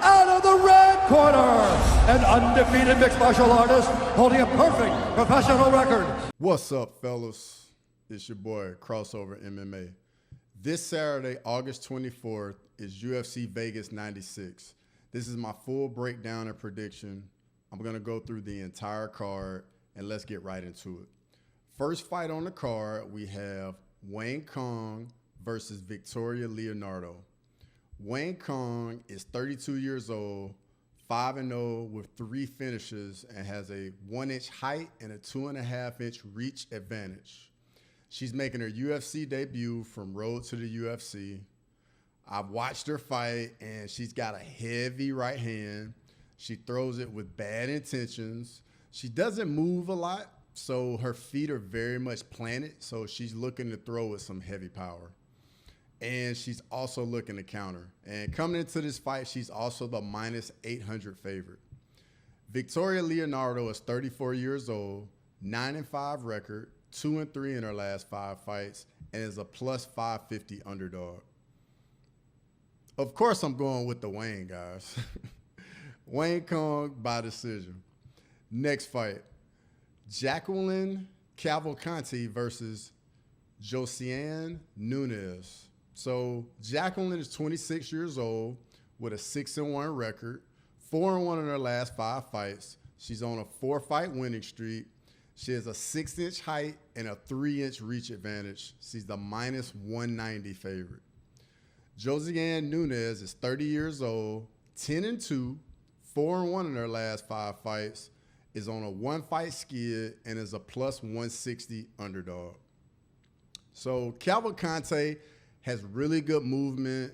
out of the red corner, an undefeated mixed martial artist holding a perfect professional record. What's up, fellas? It's your boy, Crossover MMA. This Saturday, August 24th, is UFC Vegas 96. This is my full breakdown and prediction. I'm going to go through the entire card, and let's get right into it. First fight on the card, we have Wang Cong versus Victoria Leonardo. Wang Cong is 32 years old, 5-0 with 3 finishes, and has a 1-inch height and a 2.5-inch reach advantage. She's making her UFC debut from Road to the UFC. I've watched her fight, and she's got a heavy right hand. She throws it with bad intentions. She doesn't move a lot, so her feet are very much planted, so she's looking to throw with some heavy power. And she's also looking to counter. And coming into this fight, she's also the minus 800 favorite. Victoria Leonardo is 34 years old, 9-5 record, 2-3 in her last 5 fights, and is a plus 550 underdog. Of course, I'm going with the Wang, guys. Wang Cong by decision. Next fight, Jacqueline Cavalcanti versus Josiane Nunes. So Jacqueline is 26 years old with a 6-1 record, 4-1 in her last 5 fights. She's on a 4-fight winning streak. She has a 6-inch height and a 3-inch reach advantage. She's the minus 190 favorite. Josiane Nunes is 30 years old, 10-2, 4-1 in her last 5 fights, is on a 1-fight skid, and is a plus 160 underdog. So Cavalcanti has really good movement.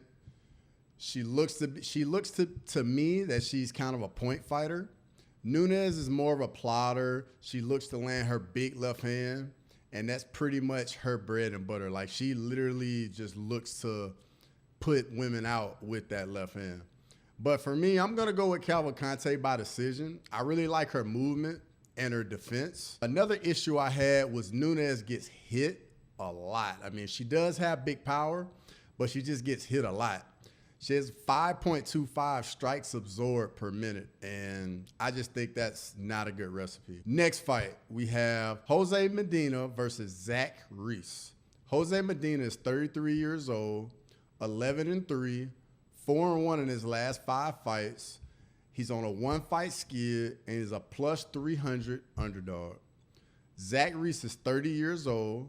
She looks to me that she's kind of a point fighter. Nunes is more of a plotter. She looks to land her big left hand, and that's pretty much her bread and butter. Like, she literally just looks to put women out with that left hand. But for me, I'm gonna go with Cavalcanti by decision. I really like her movement and her defense. Another issue I had was Nunes gets hit a lot. I mean, she does have big power, but she just gets hit a lot. She has 5.25 strikes absorbed per minute, and I just think that's not a good recipe. Next fight, we have Jose Medina versus Zach Reese. Jose Medina is 33 years old, 11-3, 4-1 in his last 5 fights. He's on a 1-fight skid and is a plus 300 underdog. Zach Reese is 30 years old,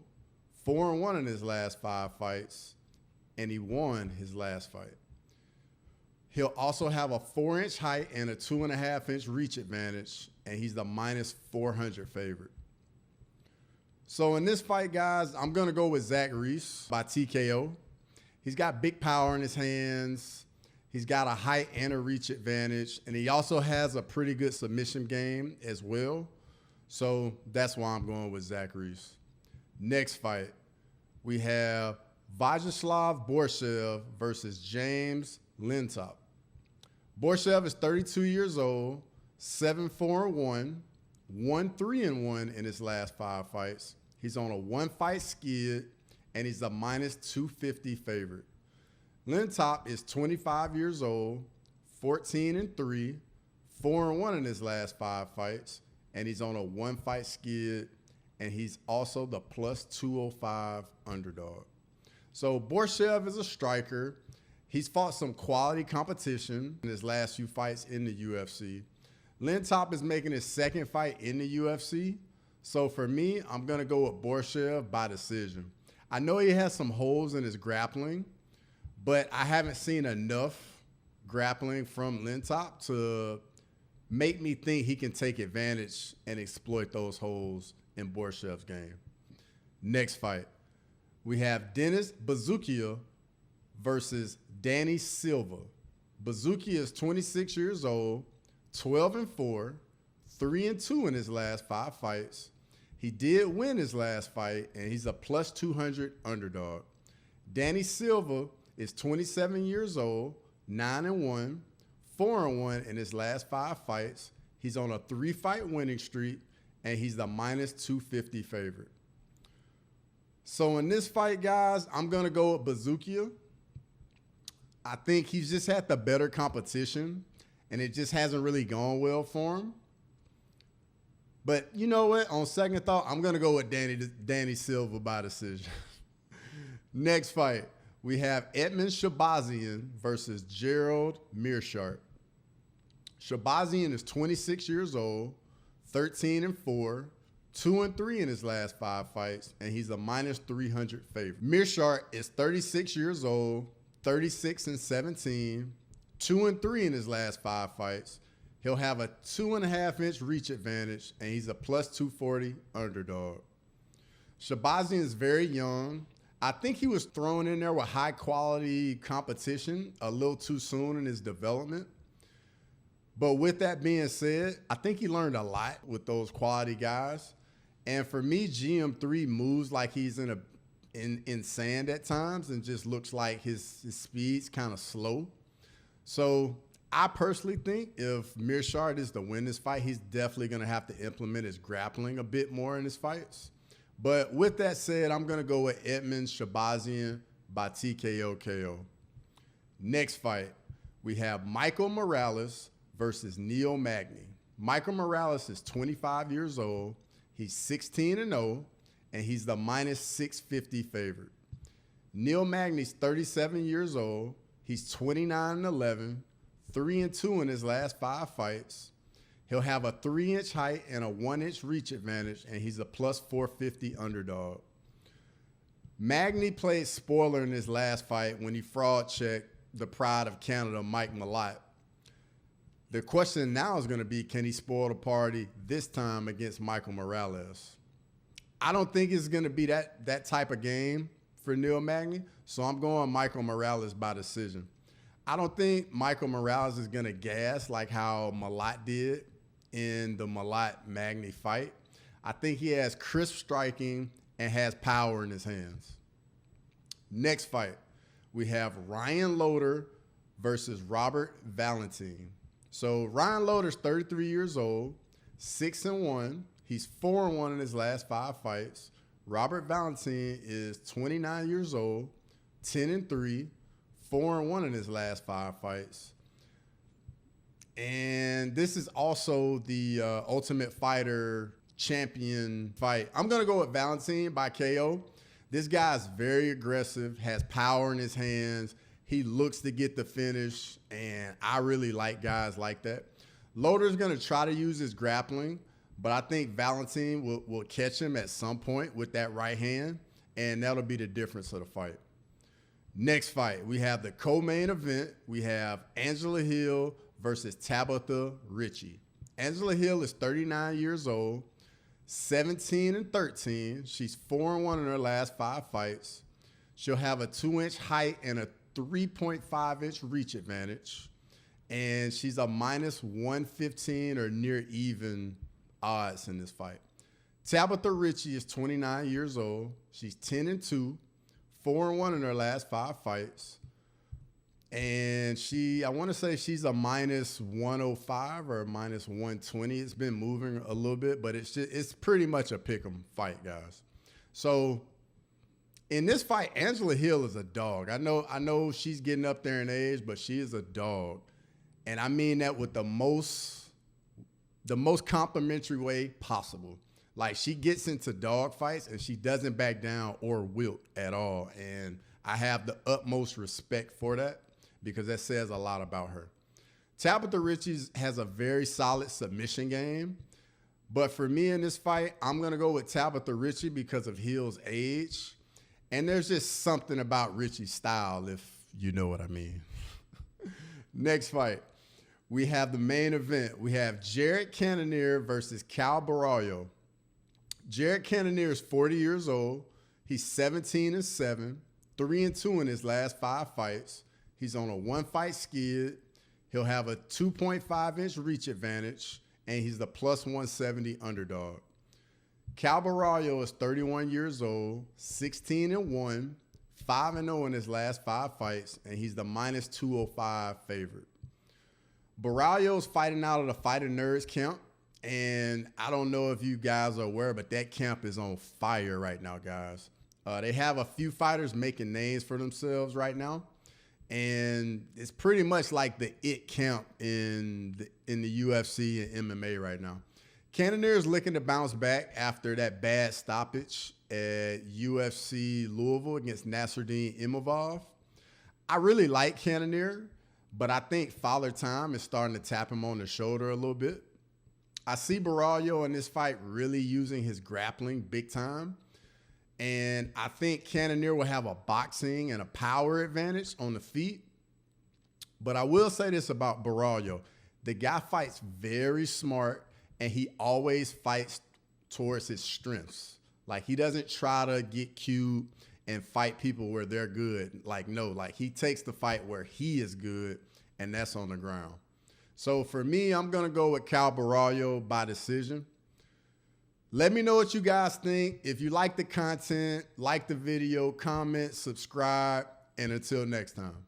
4-1 in his last 5 fights, and he won his last fight. He'll also have a 4-inch height and a 2.5-inch reach advantage, and he's the minus 400 favorite. So in this fight, guys, I'm going to go with Zach Reese by TKO. He's got big power in his hands. He's got a height and a reach advantage, and he also has a pretty good submission game as well. So that's why I'm going with Zach Reese. Next fight, we have Viacheslav Borshchev versus James Llontop. Borshchev is 32 years old, 7-4-1, 1-3-1 in his last 5 fights. He's on a 1-fight skid, and he's a minus 250 favorite. Llontop is 25 years old, 14-3, 4-1 in his last 5 fights, and he's on a 1-fight skid, and he's also the plus 205 underdog. So Borshchev is a striker. He's fought some quality competition in his last few fights in the UFC. Llontop is making his 2nd fight in the UFC. So for me, I'm going to go with Borshchev by decision. I know he has some holes in his grappling, but I haven't seen enough grappling from Llontop to make me think he can take advantage and exploit those holes in Borshchev's game. Next fight, we have Dennis Buzukja versus Danny Silva. Buzukja is 26 years old, 12-4, 3-2 in his last 5 fights. He did win his last fight, and he's a plus 200 underdog. Danny Silva is 27 years old, 9-1, 4-1 in his last 5 fights. He's on a 3-fight winning streak, and he's the minus 250 favorite. So in this fight, guys, I'm going to go with Buzukja. I think he's just had the better competition, and it just hasn't really gone well for him. But you know what? On second thought, I'm going to go with Danny Silva by decision. Next fight, we have Edmen Shahbazyan versus Gerald Meerschaert. Shahbazyan is 26 years old, 13-4, 2-3 in his last 5 fights, and he's a -300 favorite. Meerschaert is 36 years old, 36-17, 2-3 in his last 5 fights. He'll have a 2.5-inch reach advantage, and he's a +240 underdog. Shahbazyan is very young. I think he was thrown in there with high-quality competition a little too soon in his development. But with that being said, I think he learned a lot with those quality guys. And for me, GM3 moves like he's in sand at times and just looks like his speed's kind of slow. So I personally think if Meerschaert is to win this fight, he's definitely going to have to implement his grappling a bit more in his fights. But with that said, I'm going to go with Edmen Shahbazyan by TKO KO. Next fight, we have Michael Morales versus Neil Magny. Michael Morales is 25 years old. He's 16-0, and he's the -650 favorite. Neil Magny's 37 years old. He's 29-11, 3-2 in his last 5 fights. He'll have a 3-inch height and a 1-inch reach advantage, and he's a +450 underdog. Magny played spoiler in his last fight when he fraud checked the pride of Canada, Mike Malott. The question now is going to be, can he spoil the party this time against Michael Morales? I don't think it's going to be that type of game for Neil Magny, so I'm going Michael Morales by decision. I don't think Michael Morales is going to gas like how Malott did in the Malott-Magny fight. I think he has crisp striking and has power in his hands. Next fight, we have Ryan Loder versus Robert Valentin. So Ryan Loder's 33 years old, 6-1. He's 4-1 in his last 5 fights. Robert Valentin is 29 years old, 10-3, 4-1 in his last 5 fights. And this is also the Ultimate Fighter champion fight. I'm going to go with Valentin by KO. This guy's very aggressive, has power in his hands. He looks to get the finish, and I really like guys like that. Loder's going to try to use his grappling, but I think Valentin will catch him at some point with that right hand, and that'll be the difference of the fight. Next fight, we have the co-main event. We have Angela Hill versus Tabatha Ricci. Angela Hill is 39 years old, 17-13. She's 4-1 in her last 5 fights. She'll have a 2-inch height and a 3.5-inch reach advantage, and she's a -115 or near even odds in this fight. Tabatha Ricci is 29 years old. She's 10-2, 4-1 in her last 5 fights, and I want to say she's a -105 or -120. It's been moving a little bit, but it's pretty much a pick'em fight, guys. So in this fight, Angela Hill is a dog. I know she's getting up there in age, but she is a dog. And I mean that with the most complimentary way possible. Like, she gets into dog fights and she doesn't back down or wilt at all. And I have the utmost respect for that because that says a lot about her. Tabatha Ricci has a very solid submission game. But for me in this fight, I'm going to go with Tabatha Ricci because of Hill's age. And there's just something about Ricci's style, if you know what I mean. Next fight, we have the main event. We have Jared Cannonier versus Borralho. Jared Cannonier is 40 years old. He's 17-7, 3-2 in his last 5 fights. He's on a 1-fight skid. He'll have a 2.5-inch reach advantage, and he's the +170 underdog. Borralho is 31 years old, 16-1, 5-0 in his last 5 fights, and he's the -205 favorite. Borralho's fighting out of the Fighter Nerds camp, and I don't know if you guys are aware, but that camp is on fire right now, guys. They have a few fighters making names for themselves right now, And it's pretty much like the it camp in the UFC and MMA right now. Cannonier is looking to bounce back after that bad stoppage at UFC Louisville against Nasruddin Imavov. I really like Cannonier, but I think Father Time is starting to tap him on the shoulder a little bit. I see Borralho in this fight really using his grappling big time. And I think Cannonier will have a boxing and a power advantage on the feet. But I will say this about Borralho. The guy fights very smart, and he always fights towards his strengths. Like, he doesn't try to get cute and fight people where they're good. Like, no, like, he takes the fight where he is good, and that's on the ground. So for me, I'm going to go with Cal Borralho by decision. Let me know what you guys think. If you like the content, like the video, comment, subscribe, and until next time.